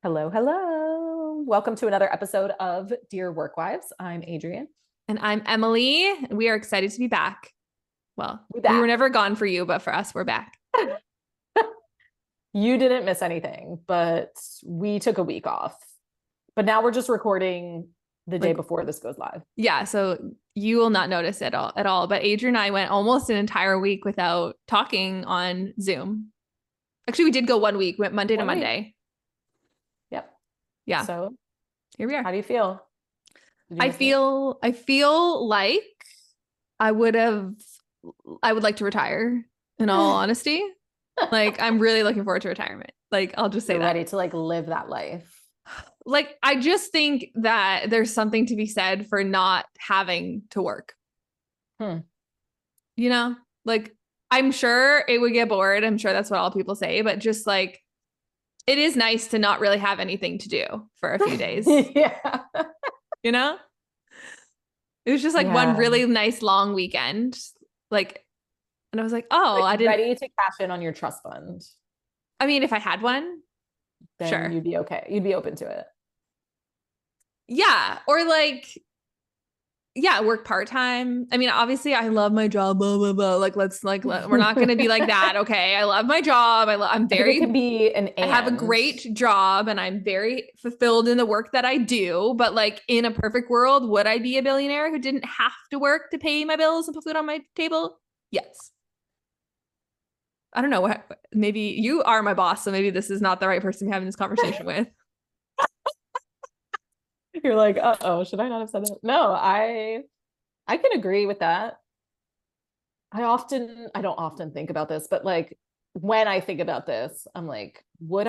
Hello, hello. Welcome to another episode of Dear Work Wives. I'm Adrienne. And I'm Emily. We are excited to be back. Well, We we were back. never gone for you, but for us, we're back. You didn't miss anything, but we took a week off. But now we're just recording the day Like, before this goes live. yeah, so you will not notice it at all. But Adrienne and I went almost an entire week without talking on Zoom. Actually, we did go 1 week, went Monday to 1 week. Monday. Yep. Yeah. So Here we are. how do you feel? Did you I miss me? feel like I would like to retire in all honesty. Like I'm really looking forward to retirement. Like I'll just say You're that. ready to live that life. Like I just think that there's something to be said for not having to work. Hmm. You know, like I'm sure it would get bored. I'm sure that's what all people say, but just like it is nice to not really have anything to do for a few days. Yeah. You know, it was just like one Yeah. really nice long weekend. Like, and I was like, oh, I didn't. Ready to cash in on your trust fund. I mean, if I had one, Then sure. you'd be okay. You'd be open to it. Yeah. Or like, yeah, work part-time. I mean, obviously I love my job, blah, blah, blah. Like, we're not going to be like that. Okay. I love my job. I think it can be an I have a and. great job and I'm very fulfilled in the work that I do. But like in a perfect world, would I be a billionaire who didn't have to work to pay my bills and put food on my table? Yes. I don't know what, maybe you are my boss. So maybe this is not the right person to be having this conversation with. You're like, uh-oh, should I not have said that? No, I can agree with that. I don't often think about this, but like when I think about this, I'm like, what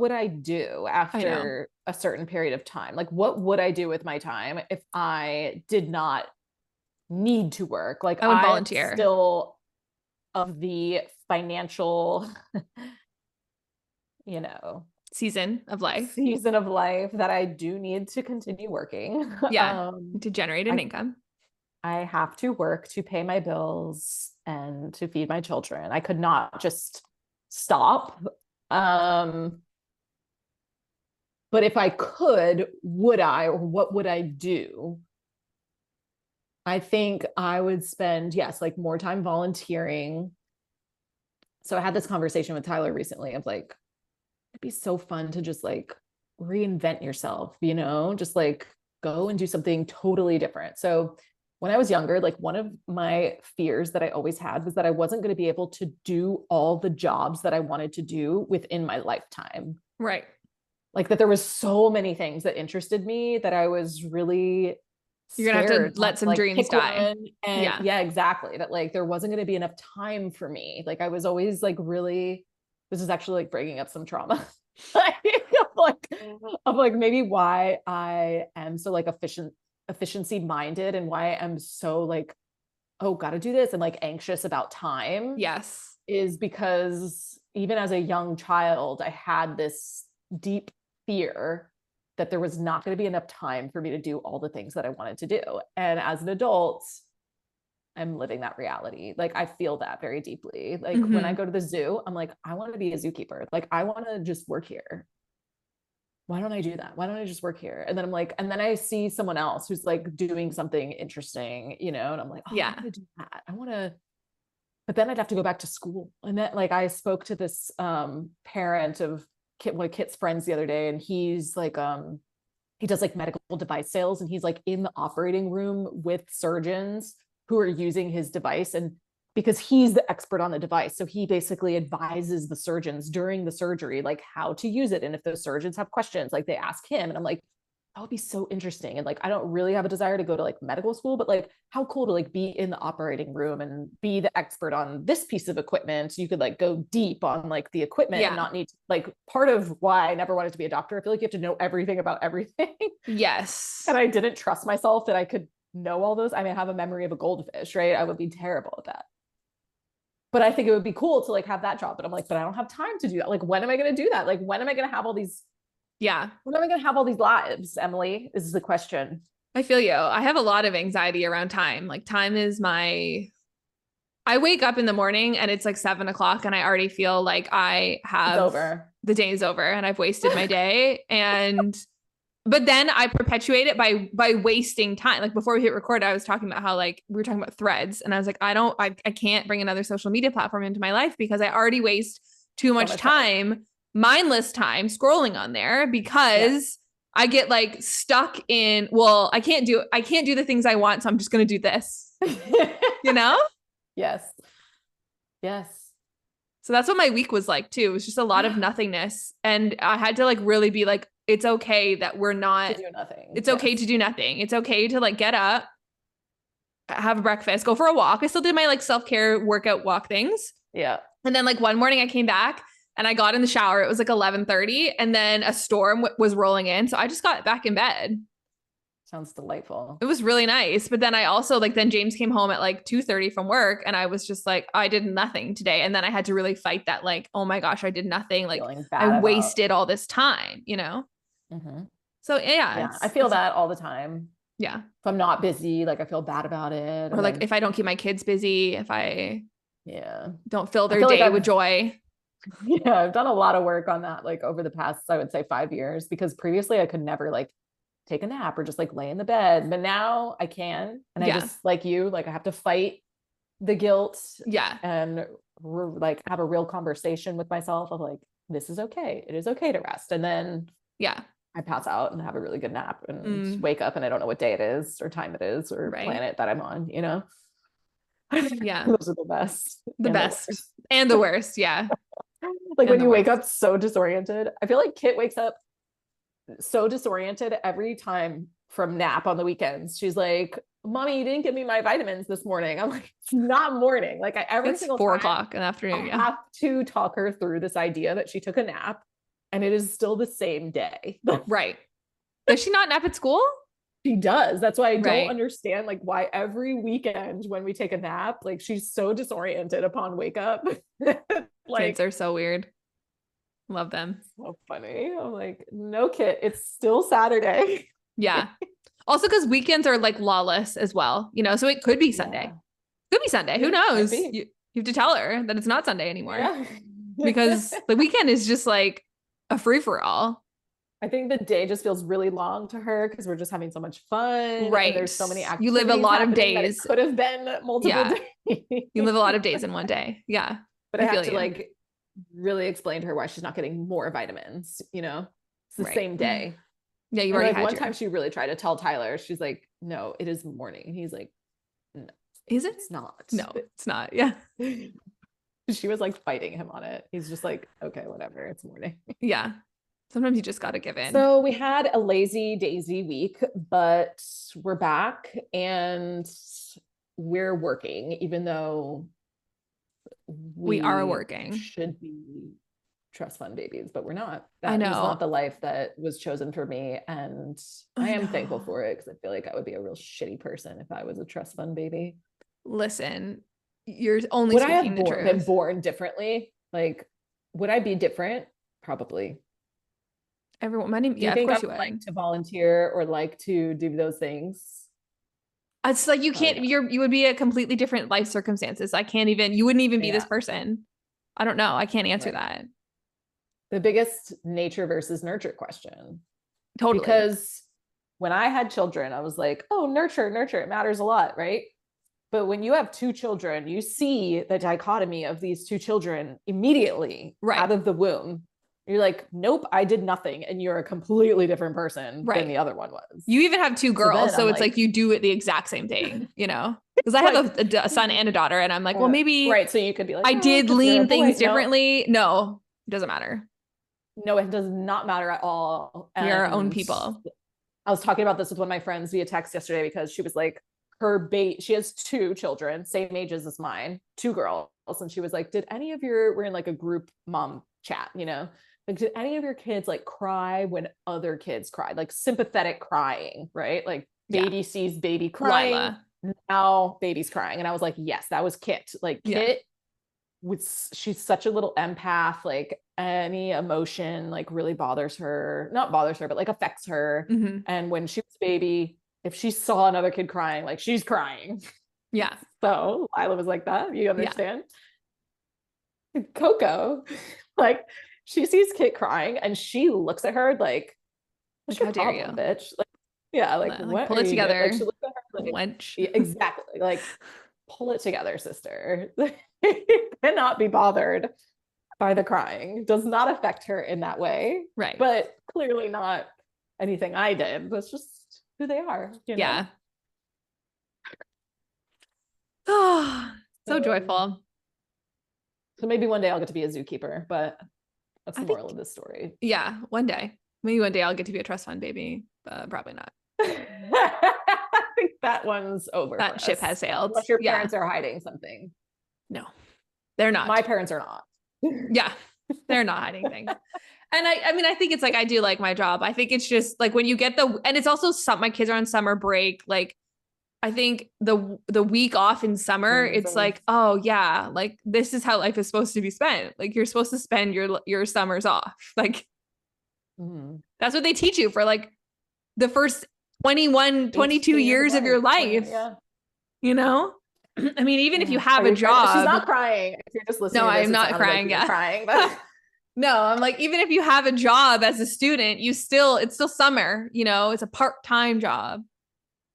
would I do I know. after a certain period of time? Like, what would I do with my time if I did not need to work? Like, I would I'm volunteer. still of the financial, you know, Season of life. season of life that I do need to continue working. Yeah. To generate an I income. I have to work to pay my bills and to feed my children. I could not just stop. Um, but if I could, would I, or what would I do? I think I would spend, yes, like more time volunteering. So I had this conversation with Tyler recently of like, it'd be so fun to just like reinvent yourself, just like go and do something totally different. So when I was younger, like one of my fears that I always had was that I wasn't going to be able to do all the jobs that I wanted to do within my lifetime. Right. Like that there was so many things that interested me that I was really You're gonna have scared to not let to some like dreams pick die. one. And Yeah. yeah, exactly. That like there wasn't going to be enough time for me. Like I was always like really, this is actually like bringing up some trauma. like of like maybe why I am so like efficiency minded and why I'm so like, oh, gotta do this and like anxious about time Yes. is because even as a young child, I had this deep fear that there was not going to be enough time for me to do all the things that I wanted to do. And as an adult, I'm living that reality. Like I feel that very deeply. Like when I Mm-hmm. go to the zoo, I'm like, I want to be a zookeeper. Like I want to just work here. Why don't I do that? Why don't I just work here? And then I'm like, and then I see someone else who's like doing something interesting, and I'm like, oh, I Yeah. want to do that. I want to, but then I'd have to go back to school. And then like I spoke to this parent of one of Kit's friends the other day, and he's like, he does like medical device sales, and he's like in the operating room with surgeons who are using his device, and because he's the expert on the device, so he basically advises the surgeons during the surgery like how to use it, and if those surgeons have questions like they ask him. And I'm like, that would be so interesting. And like I don't really have a desire to go to like medical school, but like how cool to like be in the operating room and be the expert on this piece of equipment. You could like go deep on like the equipment and Yeah. not need to, like part of why I never wanted to be a doctor. I feel like you have to know everything about everything. Yes. And I didn't trust myself that I could know all those. I mean, I have a memory of a goldfish, right? I would be terrible at that. But I think it would be cool to like have that job. But I'm like, but I don't have time to do that. Like, when am I going to do that? Like, when am I going to have all these? Yeah. When am I going to have all these lives, Emily? Is the question. I feel you. I have a lot of anxiety around time. Like time is I wake up in the morning and it's like 7 o'clock and I already feel like I It's have over. the day is over and I've wasted my day. But then I perpetuate it by wasting time. Like before we hit record, I was talking about how like we were talking about Threads, and I was like, I can't bring another social media platform into my life because I already waste too much time, mindless time scrolling on there because I get like stuck in, well, I can't do the things I want, so I'm just gonna do this. You know? Yes. Yes. So that's what my week was like too. It was just a lot of nothingness. And I had to like really be like, it's okay that we're not, to do nothing. It's okay to do nothing. It's okay to like get up, have a breakfast, go for a walk. I still did my like self-care workout walk things. Yeah. And then like one morning I came back and I got in the shower. It was like 11:30 and then a storm was rolling in. So I just got back in bed. Sounds delightful. It was really nice. But then I also like, then James came home at like 2:30 from work and I was just like, I did nothing today. And then I had to really fight that like, oh my gosh, I did nothing. Like I wasted all this time, you know? Mm-hmm. So yeah, I feel that all the time. Yeah. If I'm not busy, like I feel bad about it. Or like if I don't keep my kids busy, if I don't fill their day with joy. Yeah, I've done a lot of work on that, like over the past, I would say 5 years, because previously I could never like take a nap or just like lay in the bed, but now I can. And I just like you, like I have to fight the guilt. Yeah. And like have a real conversation with myself of like, this is okay. It is okay to rest. And then I pass out and have a really good nap and wake up and I don't know what day it is or time it is or planet that I'm on, you know? Yeah. Those are the best. The best. And the worst. Yeah. Like when you wake up so disoriented, I feel like Kit wakes up so disoriented every time from nap on the weekends. She's like, Mommy, you didn't give me my vitamins this morning. I'm like, it's not morning. Like every single 4 o'clock in the afternoon. I have to talk her through this idea that she took a nap and it is still the same day. Right. Does she not nap at school? She does. That's why I don't understand like why every weekend when we take a nap, like she's so disoriented upon wake up. Like kids are so weird. Love them. So funny. I'm like, no, Kit, it's still Saturday. Yeah. Also because weekends are like lawless as well, you know, so it could be Sunday. Could be Sunday. Who knows? You have to tell her that it's not Sunday anymore. Because the weekend is just like a free-for-all. I think the day just feels really long to her because we're just having so much fun. Right. And there's so many activities. You live a lot of days. Could have been multiple days. You live a lot of days in one day. Yeah. But I have to like really explain to her why she's not getting more vitamins, you know? It's the same day. Yeah, you already had one time she really tried to tell Tyler, she's like, no, it is morning. And he's like, no. Is it? It's not. No, it's not. Yeah. She was like fighting him on it. He's just like, okay, whatever. It's morning. Yeah. Sometimes you just got to give in. So we had a lazy daisy week, but we're back and we're working, even though we are working. Should be trust fund babies, but we're not. I know. That was not the life that was chosen for me. And I am thankful for it because I feel like I would be a real shitty person if I was a trust fund baby. Listen, you're only speaking the truth. Been born differently? Like, would I be different? Probably. Everyone, my name. Do you think I would like to volunteer or like to do those things? It's like you can't. You would be a completely different life circumstances. I can't even. You wouldn't even be this person. I don't know. I can't answer that. The biggest nature versus nurture question. Totally. Because when I had children, I was like, oh, nurture, it matters a lot, right? But when you have 2 children, you see the dichotomy of these 2 children immediately out of the womb. You're like, nope, I did nothing. And you're a completely different person than the other one was. You even have 2 girls. So it's like you do it the exact same thing, you know? Because I have a son and a daughter and I'm like, well, maybe. Right. So you could be like, I did lean things differently. No, it doesn't matter. No, it does not matter at all. We are our own people. I was talking about this with one of my friends via text yesterday because she was like, she has 2 children, same ages as mine, 2 girls. And she was like, we're in like a group mom chat, you know? Like, did any of your kids like cry when other kids cried? Like sympathetic crying, right? Like baby sees baby crying. Lila. Now baby's crying. And I was like, yes, that was Kit. Like Kit, she's such a little empath. Like any emotion like really not bothers her, but like affects her. Mm-hmm. And when she was a baby, if she saw another kid crying, like she's crying. Yeah. So Lila was like that. You understand? Yeah. Coco, like she sees Kit crying and she looks at her like, what's your how dare problem, you? bitch? Like, yeah, like what pull are it you doing? together. Like she looks at her like, wench. yeah, exactly. Like, pull it together, sister. You cannot be bothered by the crying. Does not affect her in that way. Right. But clearly not anything I did. That's just who they are, you know? Yeah. Oh, so joyful. So maybe one day I'll get to be a zookeeper, but that's the I think- moral of this story. Yeah, one day. Maybe one day I'll get to be a trust fund baby, but probably not. I think that one's over. That for ship us. has sailed. Unless your Yeah. parents are hiding something. No, they're not. My parents are not. Yeah, they're not hiding things. And I mean, I think it's like, I do like my job. I think it's just like when you get and it's also my kids are on summer break. Like, I think the week off in summer, it's like, oh yeah, like this is how life is supposed to be spent. Like you're supposed to spend your summers off. Like that's what they teach you for like the first 21, 22 years of your life. Yeah. You know? I mean, even if you have a She's job. not crying. If you're just listening No, to this, I'm not crying. Like crying. But no, I'm like, even if you have a job as a student, it's still summer, you know, it's a part-time job.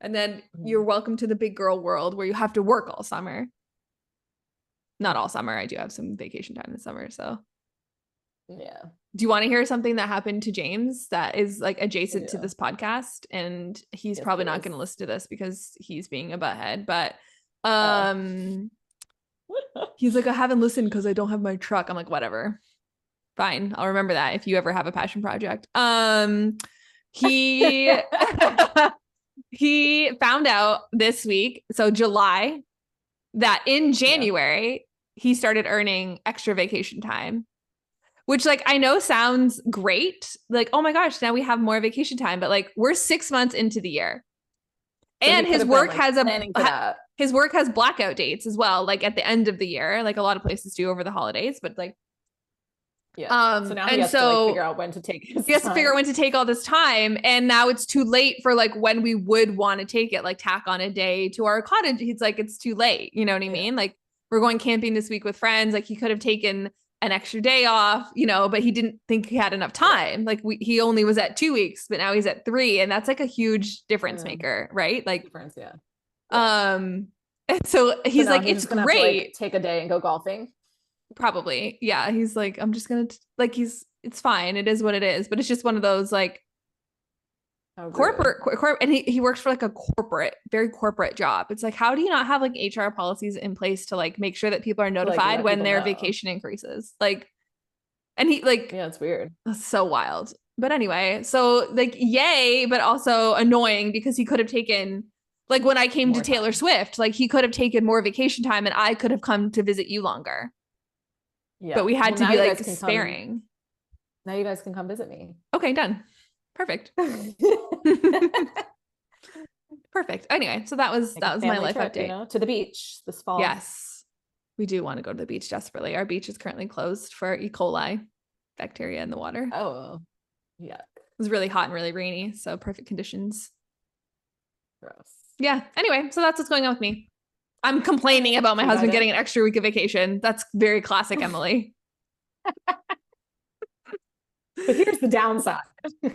And then you're welcome to the big girl world where you have to work all summer. Not all summer. I do have some vacation time this summer. So yeah. Do you want to hear something that happened to James that is like adjacent to this podcast? And he's probably not going to listen to this because he's being a butthead, but he's like, I haven't listened because I don't have my truck. I'm like, whatever. Fine. I'll remember that if you ever have a passion project. He he found out this week, so July, that in January he started earning extra vacation time, which like I know sounds great. Like, oh my gosh, now we have more vacation time, but like we're 6 months into the year. So and his work his work has blackout dates as well, like at the end of the year, like a lot of places do over the holidays, but like so now he has to like figure out when to take his he has to figure out when to take all this time, and now it's too late for like when we would want to take it, like tack on a day to our cottage. He's like, it's too late, you know what I mean? Like we're going camping this week with friends, like he could have taken an extra day off, you know, but he didn't think he had enough time. Like he only was at 2 weeks, but now he's at 3, and that's like a huge difference maker, right? Like difference, and so he's like, it's great. Have to, like, take a day and go golfing. Probably. Yeah. He's like, I'm just going to like, it's fine. It is what it is. But it's just one of those like corporate, and he works for like a very corporate job. It's like, how do you not have like HR policies in place to like make sure that people are notified when their vacation increases? Like, and he like, yeah, it's weird. That's so wild. But anyway, so like, yay, but also annoying because he could have taken, like when I came to Taylor Swift, like he could have taken more vacation time and I could have come to visit you longer. Yeah. But we had to be like sparing. Now you guys can come visit me. Okay, done. Perfect. Perfect. Anyway, so that was my life update. You know, to the beach this fall. Yes. We do want to go to the beach desperately. Our beach is currently closed for E. coli bacteria in the water. Oh. Yeah. It was really hot and really rainy, so perfect conditions. Gross. Yeah. Anyway, so that's what's going on with me. I'm complaining about my husband getting an extra week of vacation. That's very classic Emily. But here's the downside.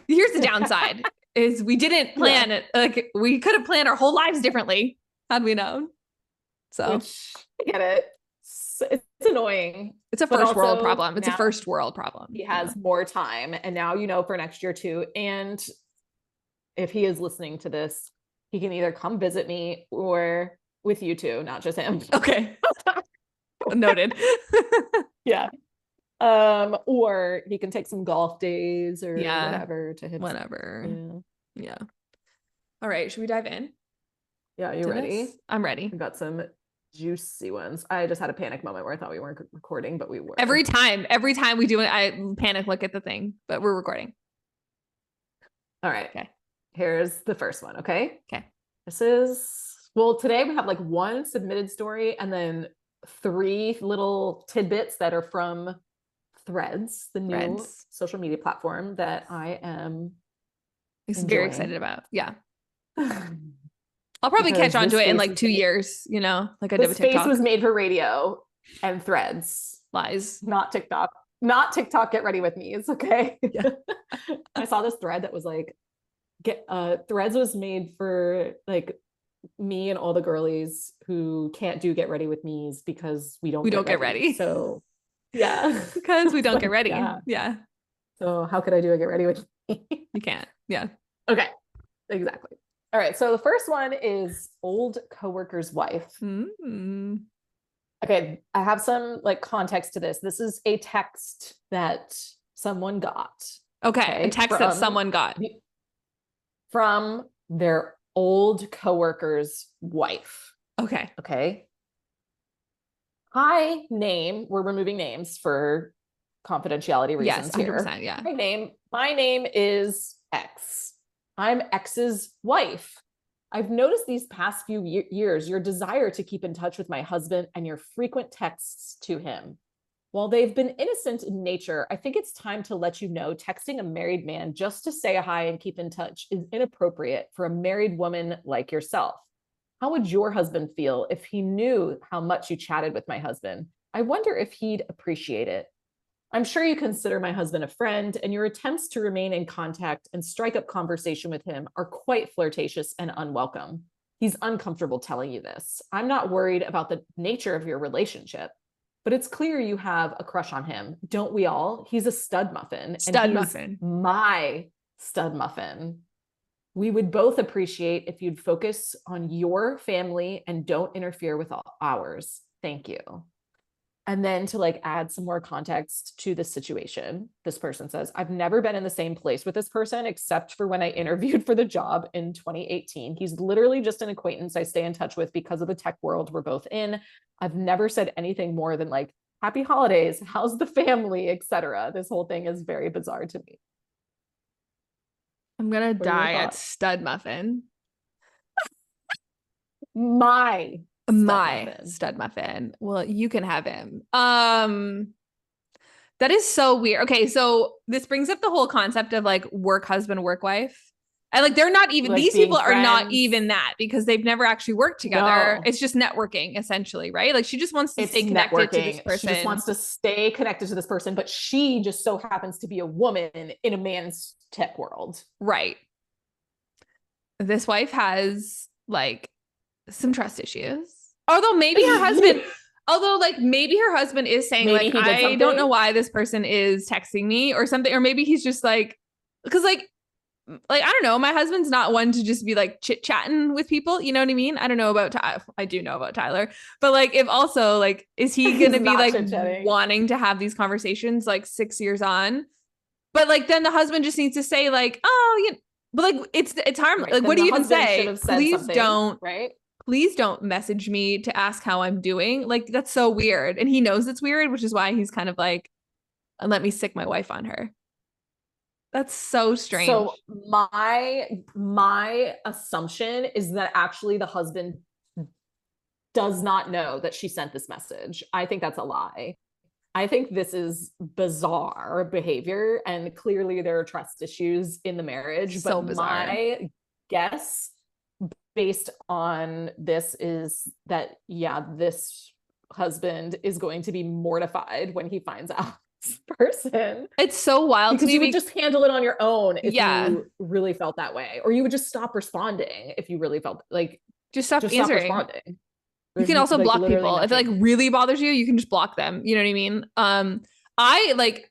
Here's the downside is we didn't plan it. Like we could have planned our whole lives differently had we known. So I get it. It's annoying. It's a first world problem. It's a first world problem. He has more time, and now you know for next year too. And if he is listening to this, he can either come visit me or with you two, not just him. Okay. Noted. Yeah. Or he can take some golf days or whatever to hit. Whatever. Yeah. All right. Should we dive in? Yeah. You ready? I'm ready. I've got some juicy ones. I just had a panic moment where I thought we weren't recording, but we were. Every time we do it, I panic, look at the thing, but we're recording. All right. Okay. Here's the first one. Okay. Okay. This is, well, today we have like one submitted story and then 3 little tidbits that are from Threads, the new social media platform that I am very excited about. Yeah. I'll probably catch on to it in like 2 years, you know, like I did with TikTok. Space was made for radio and Threads. Lies. Not TikTok. not TikTok get ready with me. It's okay. Yeah. I saw this thread that was like, Threads was made for like me and all the girlies who can't do get ready with me's because we don't get ready. So yeah. Because we don't Like, get ready. yeah. Yeah. So how could I do a get ready with me? You can't. Yeah. Okay. Exactly. All right. So the first one is old coworker's wife. Mm. Okay. I have some like context to this. This is a text that someone got. Okay. A text that someone got. From their old coworker's wife. Okay. Okay. We're removing names for confidentiality reasons. Yes, 100%, here. Yeah. My name is X. I'm X's wife. I've noticed these past few years your desire to keep in touch with my husband and your frequent texts to him. While they've been innocent in nature, I think it's time to let you know texting a married man just to say hi and keep in touch is inappropriate for a married woman like yourself. How would your husband feel if he knew how much you chatted with my husband? I wonder if he'd appreciate it. I'm sure you consider my husband a friend, and your attempts to remain in contact and strike up conversation with him are quite flirtatious and unwelcome. He's uncomfortable telling you this. I'm not worried about the nature of your relationship, but it's clear you have a crush on him. Don't we all? He's a stud muffin. My stud muffin. We would both appreciate if you'd focus on your family and don't interfere with ours. Thank you. And then to like add some more context to the situation, this person says, I've never been in the same place with this person except for when I interviewed for the job in 2018. He's literally just an acquaintance I stay in touch with because of the tech world we're both in. I've never said anything more than like, happy holidays, how's the family, etc. This whole thing is very bizarre to me. I'm gonna die at stud muffin. My stud muffin. Well, you can have him. That is so weird. Okay, so this brings up the whole concept of like work husband, work wife. And like they're not even, like, these people friends. Are not even that because they've never actually worked together. No. It's just networking essentially, right? Like she just wants to stay connected to this person. She just wants to stay connected to this person, but she just so happens to be a woman in a man's tech world. Right. This wife has like some trust issues. Although maybe her husband, maybe her husband is saying maybe like, I don't know why this person is texting me or something. Or maybe he's just like, because like, I don't know. My husband's not one to just be like chit chatting with people. You know what I mean? I don't know about I do know about Tyler, but like, if also like, is he going to be like wanting to have these conversations like 6 years on? But like, then the husband just needs to say like, oh, but like, it's harmless. Right. Like, what do you even say? Please don't message me to ask how I'm doing. Like, that's so weird. And he knows it's weird, which is why he's kind of like, let me sick my wife on her. That's so strange. So my assumption is that actually the husband does not know that she sent this message. I think that's a lie. I think this is bizarre behavior, and clearly there are trust issues in the marriage. So but bizarre. My guess based on this is that, yeah, this husband is going to be mortified when he finds out this person. It's so wild because you would just handle it on your own if you really felt that way, or you would just stop responding if you really felt like just stop responding. You can also block people. If it like really bothers you, you can just block them. You know what I mean? I like,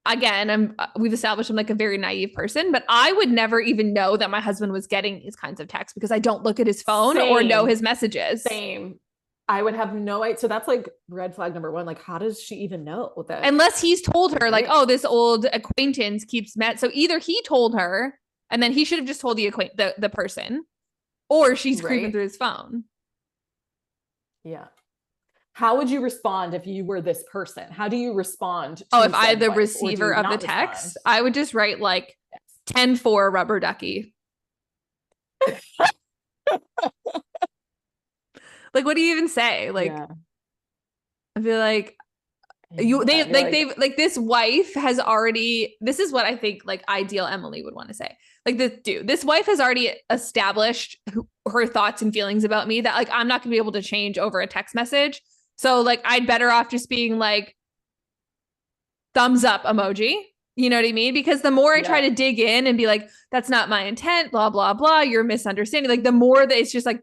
again, we've established I'm like a very naive person, but I would never even know that my husband was getting these kinds of texts because I don't look at his phone or know his messages. Same. I would have no idea. So that's like red flag number one. Like, how does she even know that? Unless he's told her like, oh, this old acquaintance keeps met. So either he told her and then he should have just told the person, or she's creeping through his phone. Yeah. How would you respond if you were this person? How do you respond? If I the receiver of the text, I would just write like 10-4 rubber ducky. Like, what do you even say? Like, I feel like this wife has already, this is what I think like ideal Emily would want to say. Like this wife has already established her thoughts and feelings about me that like, I'm not gonna be able to change over a text message. So like, I'd better off just being like, thumbs up emoji. You know what I mean? Because the more I try Yeah. to dig in and be like, that's not my intent, blah, blah, blah, you're misunderstanding. Like the more that it's just like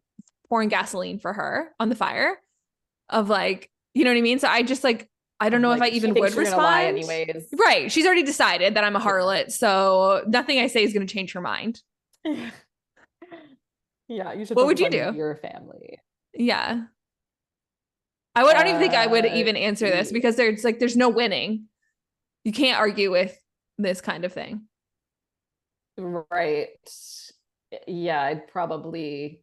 pouring gasoline for her on the fire of like, you know what I mean? So I just like, I don't know if I Like, she even thinks would you're gonna lie respond. anyways. Right. She's already decided that I'm a harlot. So nothing I say is going to change her mind. Yeah, you should What would focus you on do? your family. Yeah. I don't even think I would Uh, even answer this because there's no winning. You can't argue with this kind of thing. right. Yeah, I'd probably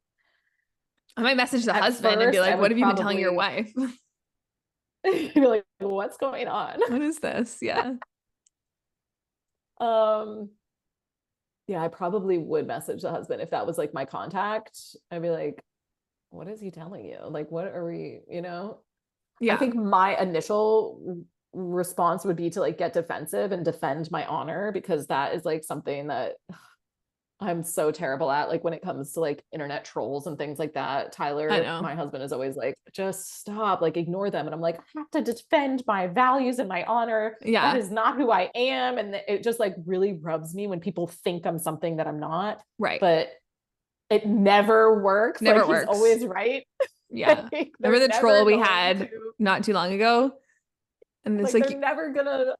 I might message the at husband and be first I like, what would have you been telling your probably wife? be like, what's going on? What is this? Yeah. Um, yeah, I probably would message the husband if that was like my contact. I'd be like, what is he telling you? Like, what are we, you know? I Yeah. think my initial response would be to like get defensive and defend my honor, because that is like something that I'm so terrible at. Like when it comes to like internet trolls and things like that, I Tyler, know. my husband, is always like, just stop, like ignore them. And I'm like, I have to defend my values and my honor. That Yeah. is not who I am. And it just like really rubs me when people think I'm something that I'm not. Right. But it never works. Never Like he's works. always right. Yeah. Like, Remember they're the troll never we going had to, not too long ago? And it's like, they're like, never gonna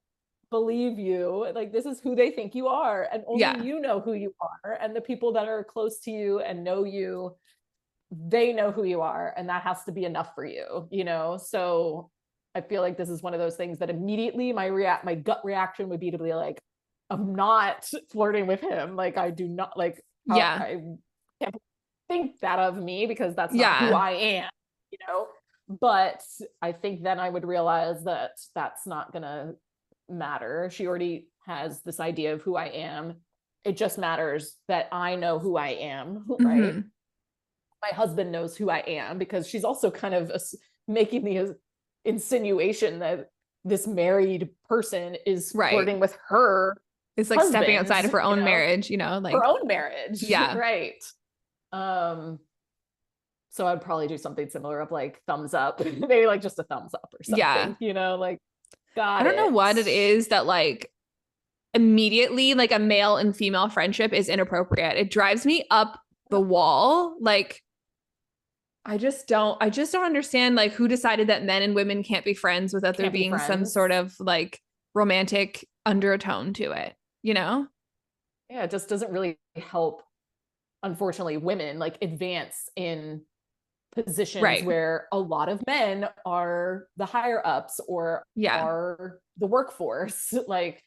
believe you. Like, this is who they think you are, and only yeah. you know who you are, and the people that are close to you and know you, they know who you are, and that has to be enough for you, you know? So I feel like this is one of those things that immediately my gut reaction would be to be like, I'm not flirting with him. Like, I do not, like, Yeah. I can't think that of me, because that's not who Yeah. I am, you know? But I think then I would realize that that's not gonna matter. She already has this idea of who I am. It just matters that I know who I am, right? Mm-hmm. My husband knows who I am, because she's also kind of making the insinuation that this married person is Right. flirting with her It's like stepping husband, outside of her you own know, marriage, you know, like, her own marriage. yeah. Right. Um, so I'd probably do something similar of like thumbs up, maybe like just a thumbs up or Yeah. something, you know, like, I got don't know it. what it is that like immediately like a male and female friendship is inappropriate. It drives me up the wall. Like I just don't understand like who decided that men and women can't be friends without there Can't be being some friends. sort of like romantic undertone to it, you know? Yeah, it just doesn't really help, unfortunately, women like advance in positions Right. where a lot of men are the higher ups or Yeah. are the workforce. Like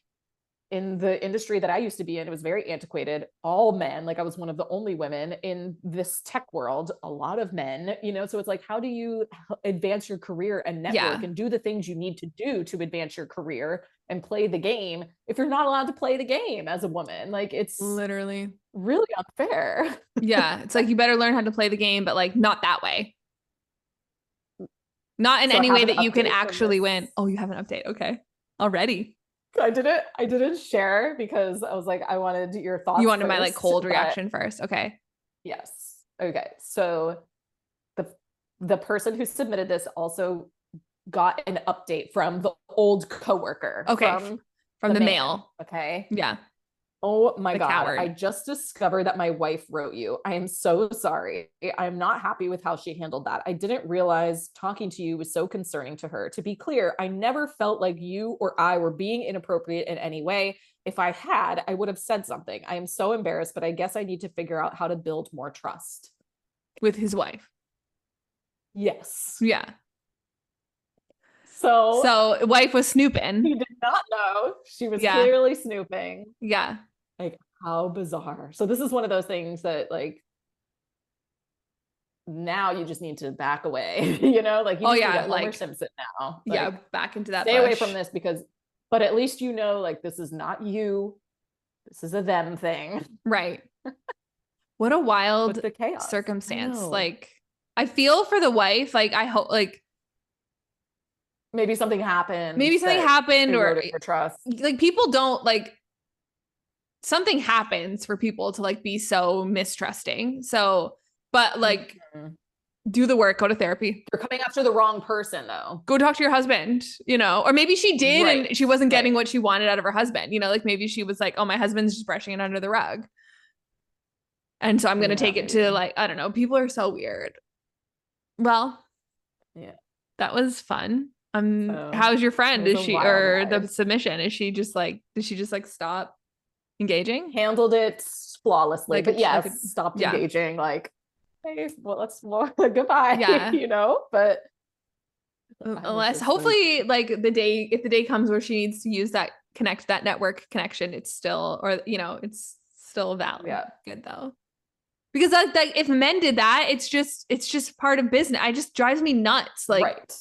in the industry that I used to be in, it was very antiquated. All men, like I was one of the only women in this tech world, a lot of men, you know? So it's like, how do you advance your career and network Yeah. and do the things you need to do to advance your career and play the game if you're not allowed to play the game as a woman? Like, it's Literally. really unfair. Yeah. It's like you better learn how to play the game, but like not that way. Not in So I any have way an that you can update from this. actually win. Oh, you have an update. Okay. Already. I didn't share because I was like, I wanted your thoughts. You wanted my like first, cold but reaction first. Okay. yes. Okay. So the person who submitted this also got an update from the old coworker, Okay. From the man. male. Okay. Yeah. Oh my The God. coward. I just discovered that my wife wrote you. I am so sorry. I'm not happy with how she handled that. I didn't realize talking to you was so concerning to her. To be clear, I never felt like you or I were being inappropriate in any way. If I had, I would have said something. I am so embarrassed, but I guess I need to figure out how to build more trust. With his wife. Yes. Yeah. So wife was he snooping. did not know. She was Yeah. clearly snooping. Yeah. Like, how bizarre. So this is one of those things that like, now you just need to back away, you know, like you Oh just need yeah, a Homer like Simpson now. yeah, Like, back into that stay away bush. from this, because, but at least you know, like, this is not you. This is a them thing. Right. What a wild With the chaos. circumstance. Like I feel for the wife. Like I hope like maybe something happened. or Eroded her trust. like people don't like something happens for people to like be so mistrusting. So, but like Do the work, go to therapy. You're coming after the wrong person though. Go talk to your husband, you know, or maybe she did Right. and she wasn't getting what she wanted out of her husband, you know, like maybe she was like, oh, my husband's just brushing it under the rug. And so I'm going to take it to like, I don't know, people are so weird. Well, yeah, that was fun. So, how's your friend? it Is was a she, wild or ride. the submission? Is she just like, did she just like stop engaging? Handled it flawlessly, Like but yeah, like stopped yeah. engaging. Like, hey, well, let's more goodbye. Yeah. You know, but Unless hopefully like if the day comes where she needs to use that network connection, it's still, or you know, it's still valid. Yeah. Good though. Because like if men did that, it's just part of business. It just drives me nuts. Like right.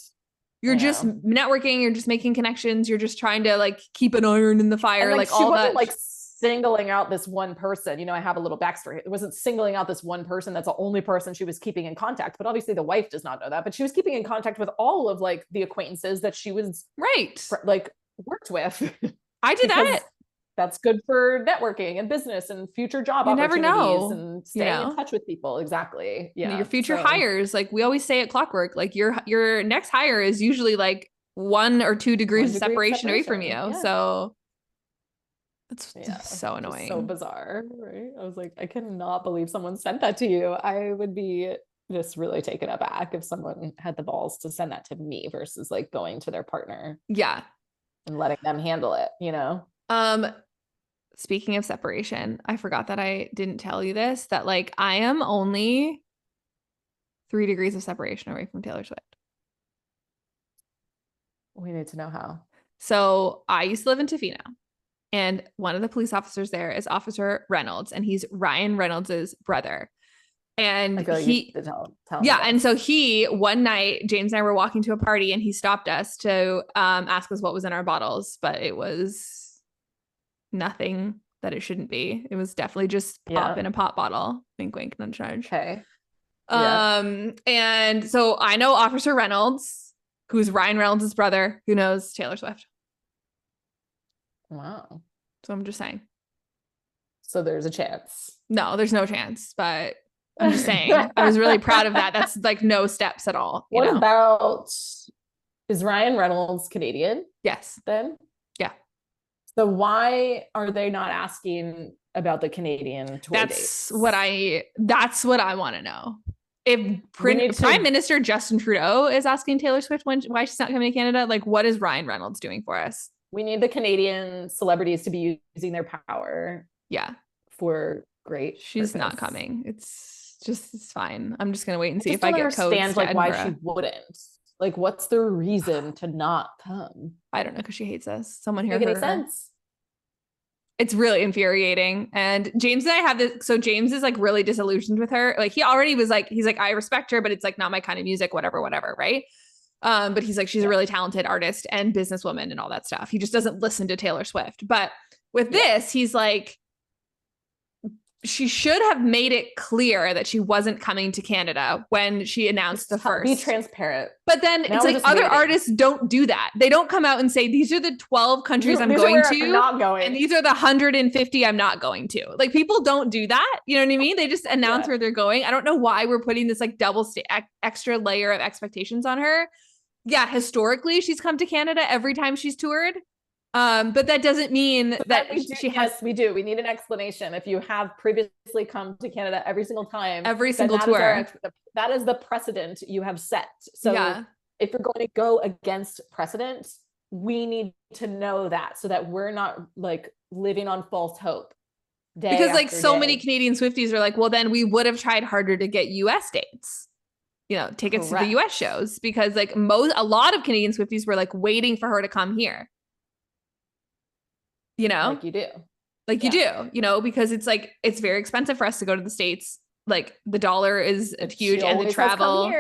you're just networking, you're just making connections, you're just trying to like keep an iron in the fire, like all that. Like singling out this one person. You know, I have a little backstory. It wasn't singling out this one person. That's the only person she was keeping in contact. But obviously the wife does not know that. But she was keeping in contact with all of like the acquaintances that she was like worked with. I did that. That's good for networking and business and future job opportunities and staying in touch with people. Exactly. Yeah. Your future hires, like we always say at Clockwork, like your next hire is usually like 1 or 2 degrees of separation away from you. Yeah. So that's so annoying. So bizarre, right? I was like, I cannot believe someone sent that to you. I would be just really taken aback if someone had the balls to send that to me versus like going to their partner. Yeah. And letting them handle it, you know? Speaking of separation, I forgot that I didn't tell you this, that like I am only 3 degrees of separation away from Taylor Swift. We need to know how. So I used to live in Tofino, and one of the police officers there is Officer Reynolds, and he's Ryan Reynolds's brother. And he, yeah. And so one night, James and I were walking to a party, and he stopped us to ask us what was in our bottles, but it was nothing that it shouldn't be. It was definitely just pop in a pop bottle. Wink, wink, nudge, nudge. Okay. And so I know Officer Reynolds, who's Ryan Reynolds' brother, who knows Taylor Swift. Wow. So I'm just saying. So there's a chance. No, there's no chance, but I'm just saying. I was really proud of that. That's like no steps at all. What about, is Ryan Reynolds Canadian? Yes. Then? Yeah. So why are they not asking about the Canadian tour dates? That's what I want to know. If Prime Minister Justin Trudeau is asking Taylor Swift why she's not coming to Canada, like what is Ryan Reynolds doing for us? We need the Canadian celebrities to be using their power. Yeah. For great. She's not coming. It's fine. I'm just gonna wait and see if I get codes to why she wouldn't. Like, what's the reason to not come? I don't know, because she hates us. Someone here make any sense. It's really infuriating. And James and I have this. So James is like really disillusioned with her. Like he already was like, he's like, I respect her, but it's like not my kind of music, whatever, right? But he's like, she's a really talented artist and businesswoman and all that stuff. He just doesn't listen to Taylor Swift. But with this, he's like, she should have made it clear that she wasn't coming to Canada when she announced the first. Be transparent. But then it's like other artists don't do that. They don't come out and say, these are the 12 countries I'm going to. I'm not going. And these are the 150 I'm not going to. Like people don't do that. You know what I mean? They just announce where they're going. I don't know why we're putting this like extra layer of expectations on her. Yeah, historically, she's come to Canada every time she's toured. But that doesn't mean that she has. Yes, we do. We need an explanation. If you have previously come to Canada every single time, every single tour, that is the precedent you have set. So if you're going to go against precedent, we need to know that so that we're not like living on false hope. Because like so many Canadian Swifties are like, well, then we would have tried harder to get US dates. You know, tickets to the US shows, because like a lot of Canadian Swifties were like waiting for her to come here. You know, like you do, you do, you know, because it's like, it's very expensive for us to go to the States. Like the dollar is huge and the travel,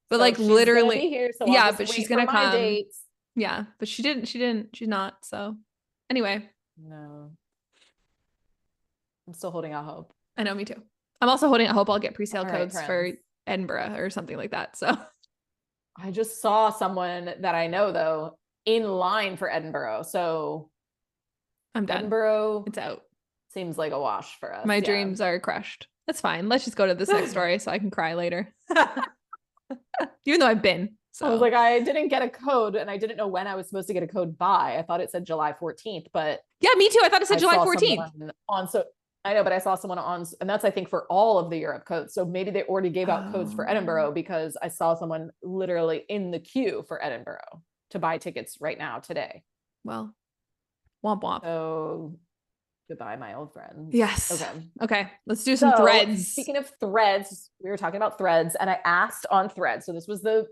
but so like literally, here, so but she's going to come. Dates. Yeah. But she's not. So anyway. No. I'm still holding out hope. I know, me too. I'm also holding out hope I'll get pre-sale codes for Edinburgh or something like that. So I just saw someone that I know though in line for Edinburgh. So I'm done. Edinburgh, it's out. Seems like a wash for us. My dreams are crushed. That's fine. Let's just go to this next story so I can cry later. Even though I've been. So I was like, I didn't get a code and I didn't know when I was supposed to get a code by. I thought it said July 14th, but yeah, me too. I thought it said I July saw 14th. someone on, so I know, but I saw someone on, and that's, I think, for all of the Europe codes. So maybe they already gave out codes for Edinburgh, because I saw someone literally in the queue for Edinburgh to buy tickets right now today. Well, womp womp. So goodbye, my old friends. Yes. Okay. Okay. Let's do some threads. Speaking of threads, we were talking about threads, and I asked on threads. So this was the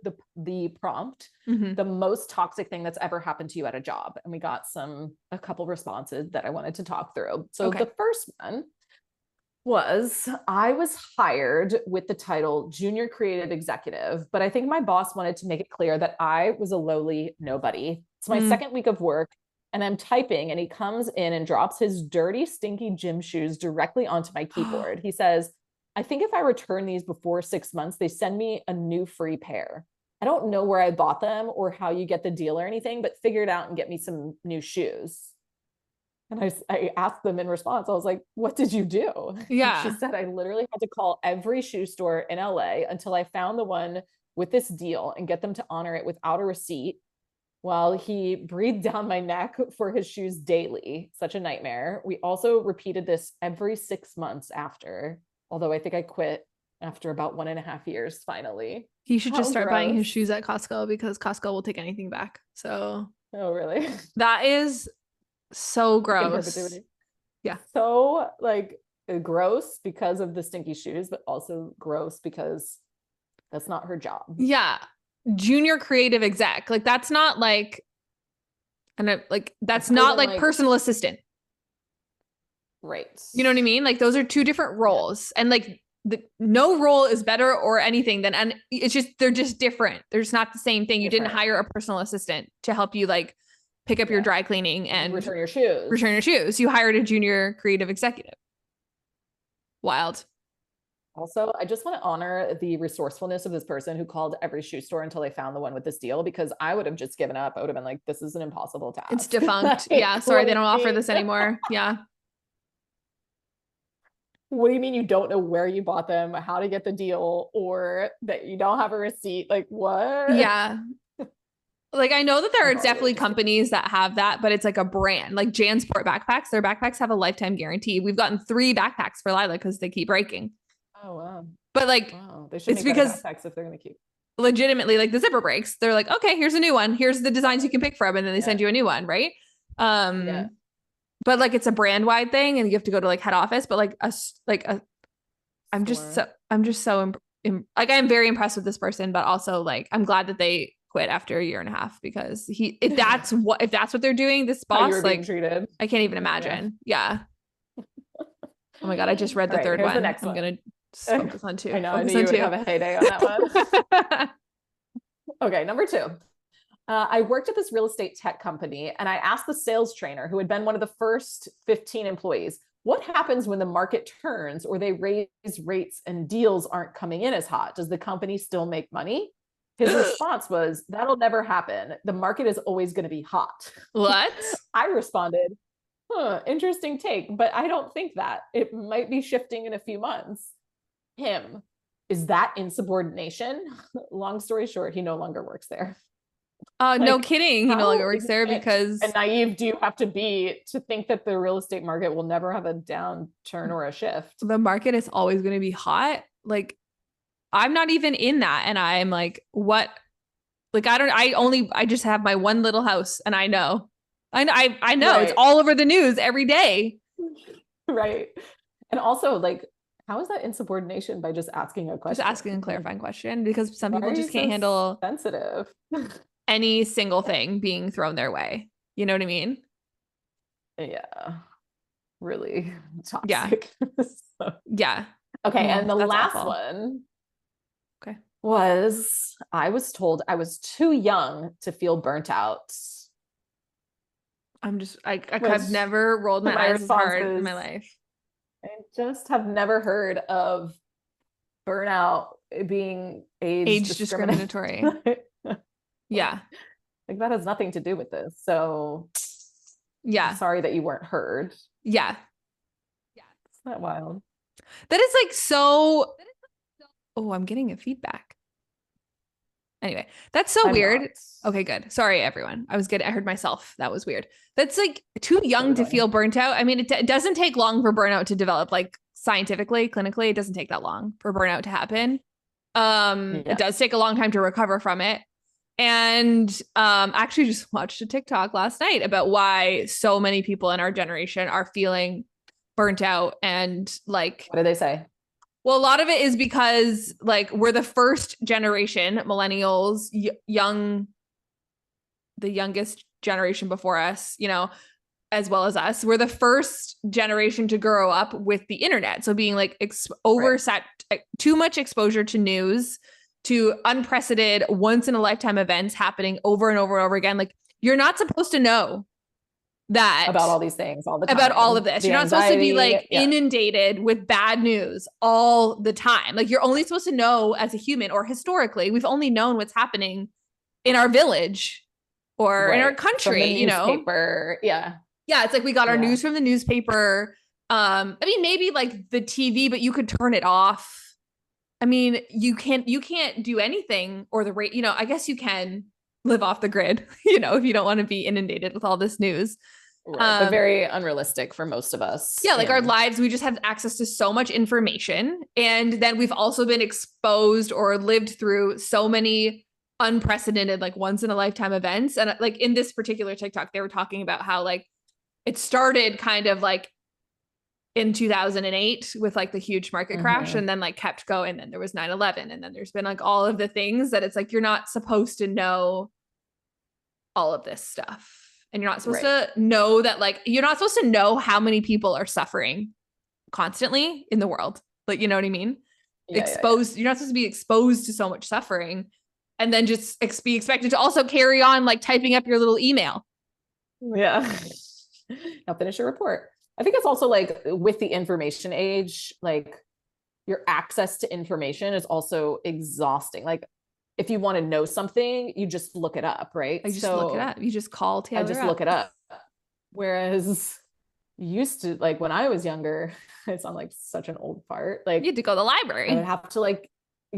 prompt, the most toxic thing that's ever happened to you at a job. And we got a couple responses that I wanted to talk through. So the first one was, I was hired with the title junior creative executive, but I think my boss wanted to make it clear that I was a lowly nobody. It's my second week of work, and I'm typing, and he comes in and drops his dirty, stinky gym shoes directly onto my keyboard. He says, I think if I return these before 6 months, they send me a new free pair. I don't know where I bought them or how you get the deal or anything, but figure it out and get me some new shoes. And I asked them in response, I was like, what did you do? Yeah. She said, I literally had to call every shoe store in LA until I found the one with this deal and get them to honor it without a receipt, while he breathed down my neck for his shoes daily. Such a nightmare. We also repeated this every 6 months after, although I think I quit after about 1.5 years, finally. He should just start buying his shoes at Costco, because Costco will take anything back. So. Oh, really? That is so gross. Yeah. So like gross because of the stinky shoes, but also gross because that's not her job. Yeah. Junior creative exec. Like that's not like, and like, that's not like personal assistant. Right. You know what I mean? Like those are two different roles. And like no role is better or anything than, and it's just, they're just different. They're just not the same thing. You didn't hire a personal assistant to help you like pick up your dry cleaning and return your shoes. You hired a junior creative executive. Wild. Also, I just want to honor the resourcefulness of this person who called every shoe store until they found the one with this deal, because I would have just given up. I would have been like, this is an impossible task. It's defunct. Yeah. Sorry, they don't offer this anymore. Yeah. What do you mean you don't know where you bought them, how to get the deal, or that you don't have a receipt? Like what? Yeah. Like I know that there are definitely companies that have that, but it's like a brand, like JanSport backpacks. Their backpacks have a lifetime guarantee. We've gotten 3 backpacks for Lila because they keep breaking. Oh wow. But like, they should, it's because backpacks if they're gonna keep. Legitimately, like the zipper breaks. They're like, okay, here's a new one. Here's the designs you can pick from, and then they send you a new one, right? But like it's a brand wide thing, and you have to go to like head office. But like I'm just so like I'm very impressed with this person, but also like I'm glad that they quit after 1.5 years, because if that's what they're doing, this boss, like treated. I can't even imagine. Yeah. Oh my God, I just read the third one. The next I'm gonna focus on 2. I know you would have a heyday on that one. Okay, number 2. I worked at this real estate tech company, and I asked the sales trainer, who had been one of the first 15 employees, what happens when the market turns or they raise rates and deals aren't coming in as hot? Does the company still make money? His response was, that'll never happen. The market is always going to be hot. What? I responded, interesting take, but I don't think that. It might be shifting in a few months. Him, is that insubordination? Long story short, he no longer works there. No kidding. He no longer works there because. And naive do you have to be to think that the real estate market will never have a downturn or a shift? The market is always going to be hot. Like, I'm not even in that. And I'm like, what? Like, I just have my one little house, and I know. I know right. It's all over the news every day. Right. And also, like, how is that insubordination by just asking a question? Just asking a clarifying question, because some people just can't handle sensitive any single thing being thrown their way. You know what I mean? Yeah. Really toxic. Yeah. So. Yeah. Okay. And the last one was, I was told I was too young to feel burnt out. I've never rolled my eyes as hard in my life. I just have never heard of burnout being age discriminatory. Yeah. Like that has nothing to do with this. So yeah. I'm sorry that you weren't heard. Yeah. Yeah. Isn't that wild? That is like so. Oh, I'm getting a feedback. Anyway, that's so I'm weird. not. Okay, good. Sorry, everyone. I was good. I heard myself. That was weird. That's like too young to annoying. feel burnt out. I mean, it doesn't take long for burnout to develop, like scientifically, clinically. It doesn't take that long for burnout to happen. It does take a long time to recover from it. And actually just watched a TikTok last night about why so many people in our generation are feeling burnt out and like, What did they say? well, a lot of it is because like we're the first generation, millennials, the youngest generation before us, you know, as well as us. We're the first generation to grow up with the internet. So being like too much exposure to news, to unprecedented once in a lifetime events happening over and over and over again. Like you're not supposed to know that about all these things all the time. About all of this. The you're not anxiety, supposed to be like inundated with bad news all the time. Like you're only supposed to know as a human, or historically, we've only known what's happening in our village or in our country, from the newspaper. Yeah, it's like we got our news from the newspaper. I mean, maybe like the TV, but you could turn it off. I mean, you can't do anything, or the rate, I guess you can live off the grid, if you don't want to be inundated with all this news. Right, but very unrealistic for most of us. Yeah, like our lives, we just have access to so much information. And then we've also been exposed or lived through so many unprecedented, like once in a lifetime events. And like in this particular TikTok, they were talking about how like it started kind of like in 2008 with like the huge market crash, and then like kept going. Then there was 9/11, and then there's been like all of the things that it's like you're not supposed to know all of this stuff. And you're not supposed to know that, like, you're not supposed to know how many people are suffering constantly in the world. Like, you know what I mean? You're not supposed to be exposed to so much suffering and then just be expected to also carry on like typing up your little email. Yeah. Now finish your report. I think it's also like with the information age, like your access to information is also exhausting. Like if you want to know something, you just look it up, right? I just look it up. You just call Taylor. I just look it up. Whereas used to, like when I was younger, I sound like such an old fart. Like you had to go to the library. I would have to like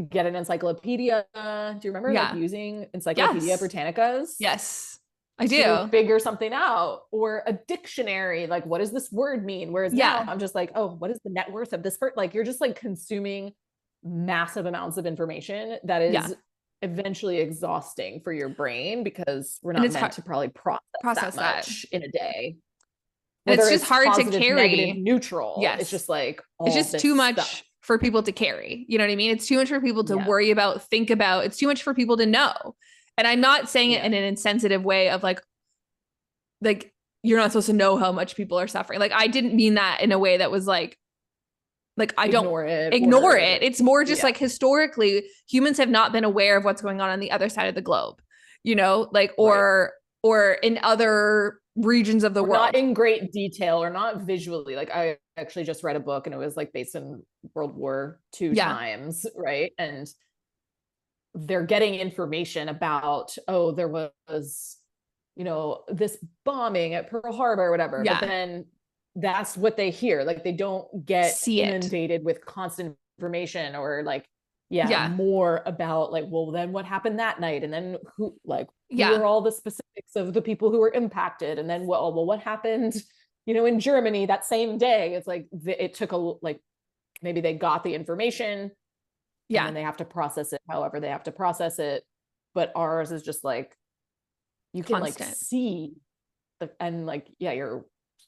get an encyclopedia. Do you remember like using Encyclopedia Britannicas? Yes, I do. To figure something out, or a dictionary. Like, what does this word mean? Whereas now I'm just like, oh, what is the net worth of this word? Like, you're just like consuming massive amounts of information that is eventually exhausting for your brain, because we're not meant to probably process that much in a day. And it's just hard to carry. Negative, neutral. Yes. It's just like it's just too much for people to carry. You know what I mean? It's too much for people to worry about, think about. It's too much for people to know. And I'm not saying it in an insensitive way of like you're not supposed to know how much people are suffering. Like I didn't mean that in a way that was like I don't ignore it. It's more just like historically humans have not been aware of what's going on the other side of the globe, like, or in other regions of the world. Not in great detail, or not visually. Like I actually just read a book and it was like based in World War II times. Right. And they're getting information about, oh, there was, this bombing at Pearl Harbor or whatever. But then that's what they hear. Like they don't get inundated with constant information, or like, more about like, well, then what happened that night? And then who are all the specifics of the people who were impacted? And then, what happened, in Germany that same day? It's like, it took maybe they got the information. Yeah. And they have to process it however they have to process it. But ours is just like, you can like see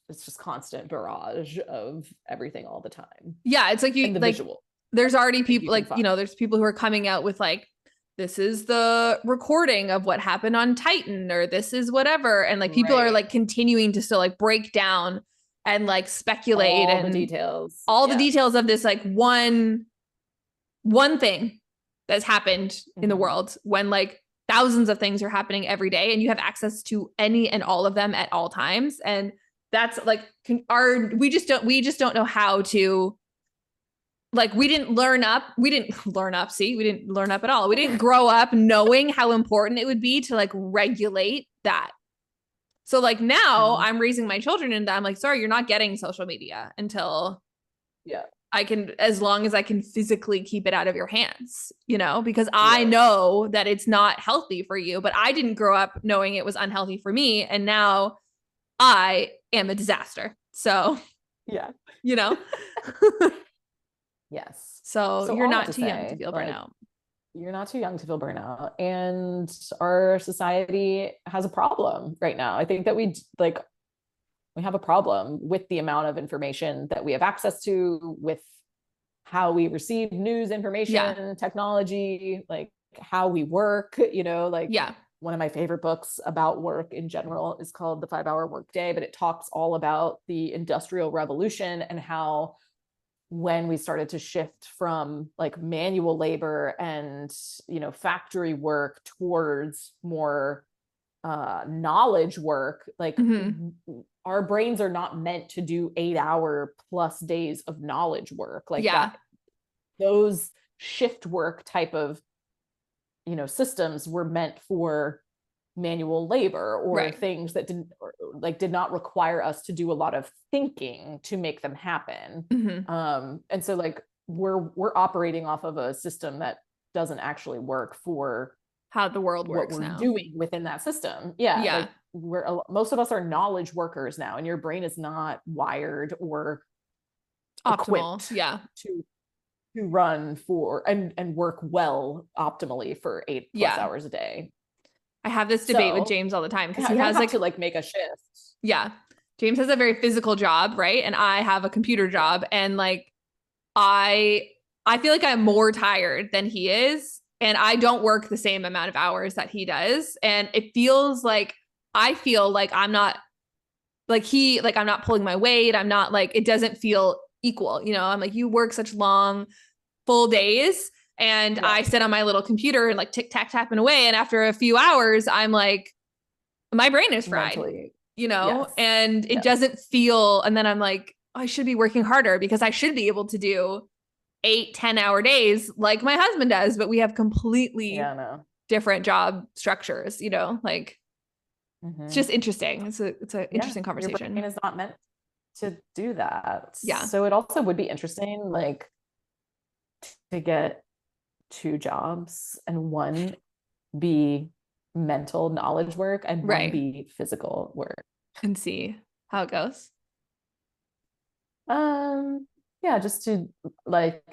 it's just constant barrage of everything all the time. Yeah. It's like visual. There's already people like, there's people who are coming out with like, this is the recording of what happened on Titan, or this is whatever. And like, people are like continuing to still like break down and like speculate all the details of this, like one thing that's happened in the world, when like thousands of things are happening every day and you have access to any and all of them at all times. And that's like we just don't know how to, like, we didn't learn up at all. We didn't grow up knowing how important it would be to like regulate that. So like now I'm raising my children and I'm like, sorry, you're not getting social media until as long as I can physically keep it out of your hands, because I know that it's not healthy for you, but I didn't grow up knowing it was unhealthy for me. And now I am a disaster. So, yeah. Yes. So you're not too young to feel burnout. You're not too young to feel burnout. And our society has a problem right now. I think that we have a problem with the amount of information that we have access to, with how we receive news, information, technology, like how we work, one of my favorite books about work in general is called The 5-Hour Workday, but it talks all about the Industrial Revolution and how when we started to shift from like manual labor and, factory work towards more knowledge work, like our brains are not meant to do 8-hour plus days of knowledge work like that. Those shift work type of systems were meant for manual labor or things that did not require us to do a lot of thinking to make them happen. And so like we're operating off of a system that doesn't actually work for how the world works what we're now. doing within that system. Like most of us are knowledge workers now, and your brain is not wired or optimal to run for and work well optimally for 8+ hours a day. I have this debate with James all the time because he has to make a shift. James has a very physical job, right? And I have a computer job, and like I feel like I'm more tired than he is, and I don't work the same amount of hours that he does, and it feels like I feel like I'm not like I'm not pulling my weight. I'm not like, it doesn't feel equal. I'm like, you work such long full days, and I sit on my little computer and like tick tack tapping away, and after a few hours I'm like, my brain is fried. Mentally. And it doesn't feel, and then I'm like, I should be working harder because I should be able to do 8-10 hour days like my husband does, but we have completely different job structures, like it's just interesting. It's an interesting conversation. Your brain is not meant to do that. So it also would be interesting, like, to get 2 jobs and one be mental knowledge work and one be physical work, and see how it goes. Just to like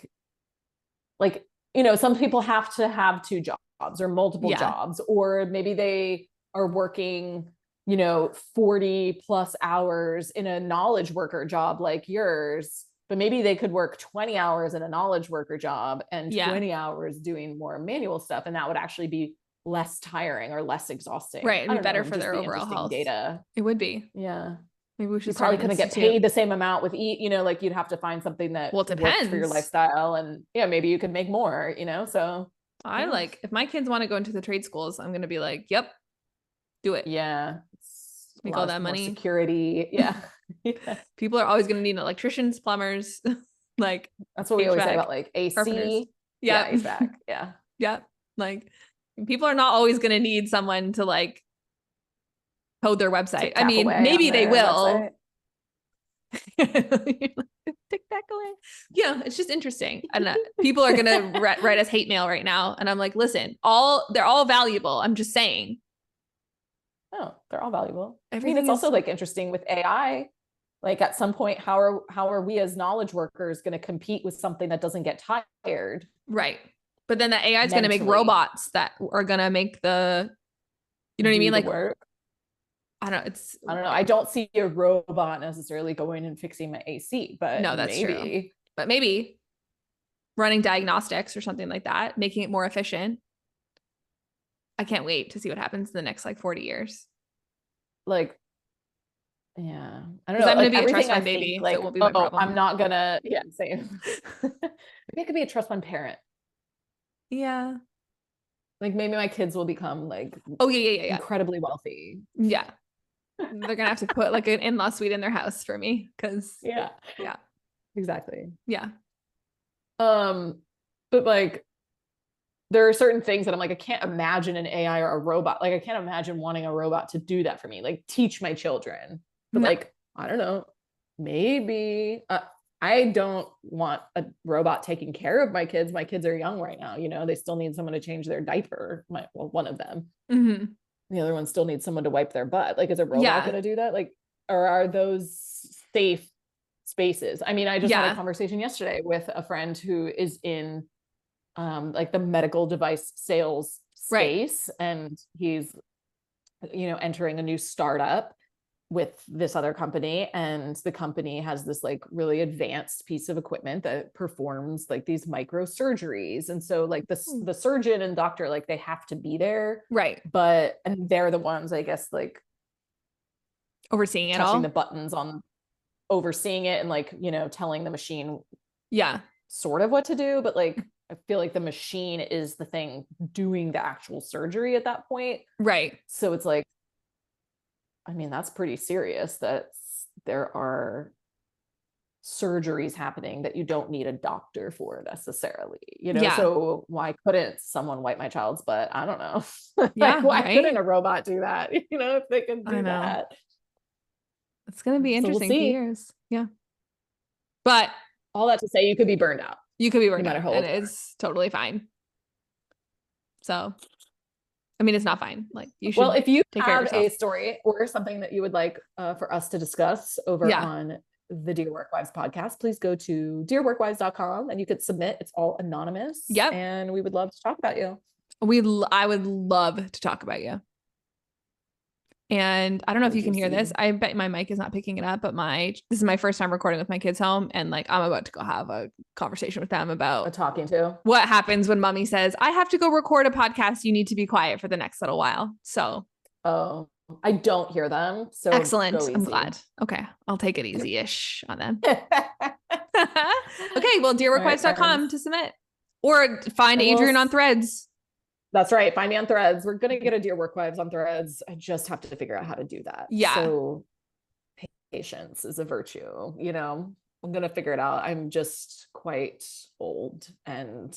some people have to have 2 jobs or multiple jobs, or maybe they are working 40+ hours in a knowledge worker job like yours, but maybe they could work 20 hours in a knowledge worker job and 20 hours doing more manual stuff, and that would actually be less tiring or less exhausting. It'd be better for their overall health. Data. It would be. Maybe we should. You probably couldn't get paid the same amount with like you'd have to find something that depends for your lifestyle, and maybe you could make more. So I like, if my kids want to go into the trade schools, I'm gonna be like, yep, do it. Make all that money. Security. People are always gonna need electricians, plumbers. Like that's what we always say about like AC. HVAC. Like people are not always gonna need someone to like code their website. I mean, maybe they will. Tick back away. It's just interesting. And people are gonna write us hate mail right now, and I'm like, listen, they're all valuable. I'm just saying. Oh, they're all valuable. It's also like interesting with AI. Like at some point, how are we as knowledge workers going to compete with something that doesn't get tired? Right. But then the AI is going to make robots that are going to make the, you know what I mean? Like work. I don't know. I don't see a robot necessarily going and fixing my AC, but no, that's true. But maybe running diagnostics or something like that, making it more efficient. I can't wait to see what happens in the next like 40 years. Like, I don't know. I'm going to be a trust fund baby, so it won't be my problem. I'm not going to, same. Maybe I could be a trust fund parent. Yeah. Like maybe my kids will become like, incredibly wealthy. Yeah. They're going to have to put like an in-law suite in their house for me. Cause exactly. Yeah. But like, there are certain things that I'm like, I can't imagine an AI or a robot. Like I can't imagine wanting a robot to do that for me, like teach my children. But like, I don't know, maybe I don't want a robot taking care of my kids. My kids are young right now, you know, they still need someone to change their diaper. Well, one of them. Mm-hmm. The other one still needs someone to wipe their butt. Like, is a robot Yeah. going to do that? Like, or are those safe spaces? I mean, I just had a conversation yesterday with a friend who is in like the medical device sales space, and he's, you know, entering a new startup with this other company, and the company has this like really advanced piece of equipment that performs like these micro surgeries, and so like the surgeon and doctor, like they have to be there, Right, but and they're the ones, I guess, like overseeing it touching all. the buttons on, overseeing it, and like, you know, telling the machine sort of what to do, but like I feel like the machine is the thing doing the actual surgery at that point. Right. So it's like, I mean, that's pretty serious that there are surgeries happening that you don't need a doctor for necessarily, you know? So why couldn't someone wipe my child's butt? I don't know. Like, why couldn't a robot do that? You know, if they can do that. It's going to be interesting for years. Yeah. But all that to say, you could be burned out. You could be burned out, and it's totally fine. So, I mean, it's not fine. Like, you should. Well, if you take care of have yourself. a story or something that you would like for us to discuss over on the Dear Work Wives podcast, please go to dearworkwives.com and you could submit. It's all anonymous. Yep. And we would love to talk about you. I would love to talk about you. And I don't know if you can hear this. I bet my mic is not picking it up, but this is my first time recording with my kids home. And like, I'm about to go have a conversation with them about talking to what happens when mommy says, I have to go record a podcast. You need to be quiet for the next little while. So, I don't hear them. So excellent. I'm glad. Okay. I'll take it easy-ish on them. Okay. Well, dearworkwives.com to submit, or find Adrienne on Threads. That's right. Find me on Threads. We're going to get a Dear Work Wives on Threads. I just have to figure out how to do that. Yeah. So patience is a virtue, you know, I'm going to figure it out. I'm just quite old. And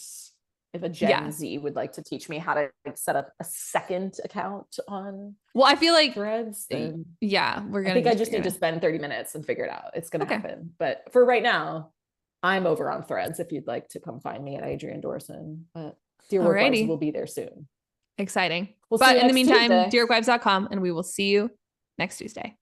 if a Gen Z would like to teach me how to set up a second account on I feel like Threads, then I think I just need to spend 30 minutes and figure it out. It's going to happen. But for right now, I'm over on Threads if you'd like to come find me at Adrienne Dorson. But Dear Work Wives will be there soon. Exciting. But in the meantime, dearworkwives.com, and we will see you next Tuesday.